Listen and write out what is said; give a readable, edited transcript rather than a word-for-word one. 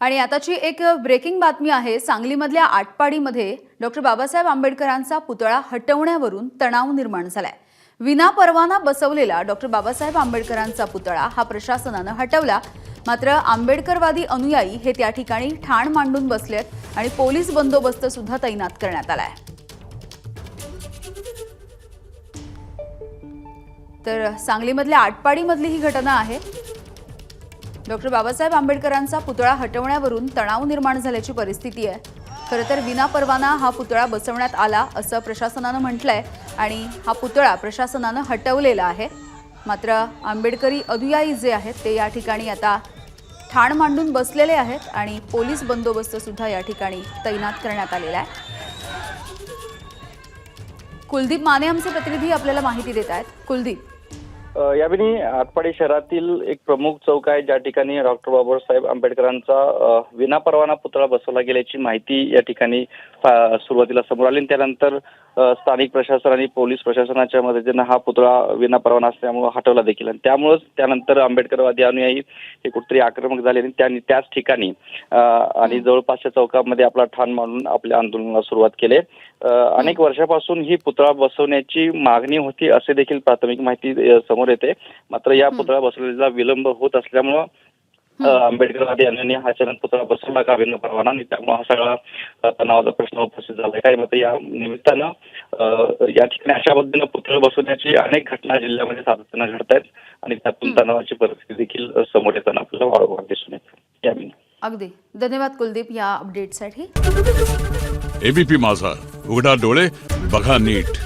आणि आताची एक ब्रेकिंग बातमी आहे। सांगलीमधल्या आटपाडीमध्ये डॉक्टर बाबासाहेब आंबेडकरांचा पुतळा हटवण्यावरून तणाव निर्माण झालाय। विना परवाना बसवलेला डॉक्टर बाबासाहेब आंबेडकरांचा पुतळा हा प्रशासनाने हटवला। मात्र आंबेडकरवादी अनुयायी हे त्या ठिकाणी ठाण मांडून बसलेत आणि पोलीस बंदोबस्त सुद्धा तैनात करण्यात आलाय। तर सांगलीमधल्या आटपाडीमधली ही घटना आहे। डॉक्टर बाबासाहेब आंबेडकरांचा पुतळा हटवण्यावरून तणाव निर्माण झाल्याची परिस्थिती आहे। खरं तर विना परवाना हा पुतळा बसवण्यात आला असं प्रशासनाने म्हटलंय आणि हा पुतळा प्रशासनाने हटवलेला आहे। मात्र आंबेडकरी अनुयायी जे आहेत ते या ठिकाणी आता ठाण मांडून बसलेले आहेत आणि पोलीस बंदोबस्त सुद्धा या ठिकाणी तैनात करण्यात आलेला आहे। कुलदीप माने आमचे प्रतिनिधी आपल्याला माहिती देत आहेत। कुलदीप, यावेळी आटपाडी शहरातील एक प्रमुख चौक आहे ज्या ठिकाणी डॉक्टर बाबासाहेब आंबेडकरांचा विनापरवाना पुतळा बसवला गेल्याची माहिती या ठिकाणी सुरुवातीला समोर आली। त्यानंतर स्थानिक प्रशासन आणि पोलीस प्रशासनाच्या मदतीने हा पुतळा विनापरवाना असल्यामुळे हटवला देखील आणि त्यामुळेच त्यानंतर आंबेडकरवादी अनुयायी हे कुठेतरी आक्रमक झाले आणि त्यांनी त्याच ठिकाणी आणि जवळपासच्या चौकामध्ये आपला ठाण मांडून आपल्या आंदोलनाला सुरुवात केली। अनेक वर्षापासून ही पुतळा बसवण्याची मागणी होती असे देखील प्राथमिक माहिती समोर येते। मात्र या पुतळा बसवण्याचा विलंब होत असल्यामुळे आंबेडकरवादी यांनी हा अचानक पुतळा बसवला का विना परवाना आणि त्यामुळे हा सगळा तणावाचा प्रश्न उपस्थित झाला। काय मग या निमित्तानं या ठिकाणी अशा पद्धतीने पुतळे बसवण्याची अनेक घटना जिल्ह्यामध्ये सातत्याने घडत आहेत आणि त्यातून तणावाची परिस्थिती देखील समोर येताना आपल्याला वारंवार दिसून येते। अगदी धन्यवाद कुलदीप या अपडेटसाठी। एबीपी माझा, उघडा डोळे बघा नीट।